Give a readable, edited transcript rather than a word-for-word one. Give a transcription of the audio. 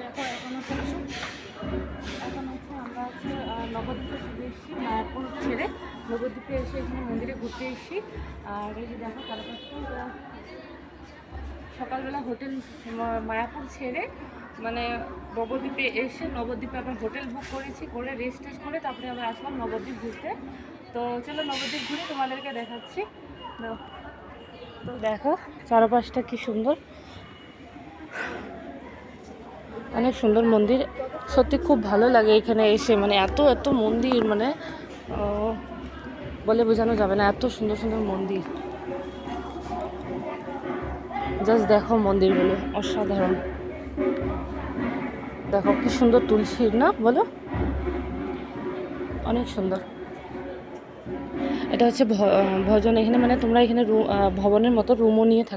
দেখো এখন হচ্ছে আমরা নবদ্বীপে চলে এসেছি, মায়াপুর ছেড়ে নবদ্বীপে এসে এখানে মন্দিরে ঘুরতে এসেছি। আর এই যে দেখো চারপাশটা সকালবেলা হোটেল মায়াপুর ছেড়ে মানে নবদ্বীপে এসে নবদ্বীপে আবার হোটেল বুক করেছি, করে রেস্ট টেস্ট করে তারপরে আবার আসলাম নবদ্বীপ ঘুরতে। তো চলো নবদ্বীপ ঘুরে তোমাদেরকে দেখাচ্ছি। তো দেখো চারপাশটা কি সুন্দর, অনেক সুন্দর মন্দির। সত্যি খুব ভালো লাগে এখানে এসে, মানে এত এত মন্দির, মানে বলে বোঝানো যাবে না, এত সুন্দর সুন্দর মন্দির। জাস্ট দেখো মন্দিরগুলো অসাধারণ। দেখো কি সুন্দর তুলসীর, না বলো, অনেক সুন্দর। এটা হচ্ছে ভজন, এখানে মানে তোমরা এখানে ভবনের মতো রুমও নিয়ে থাকো।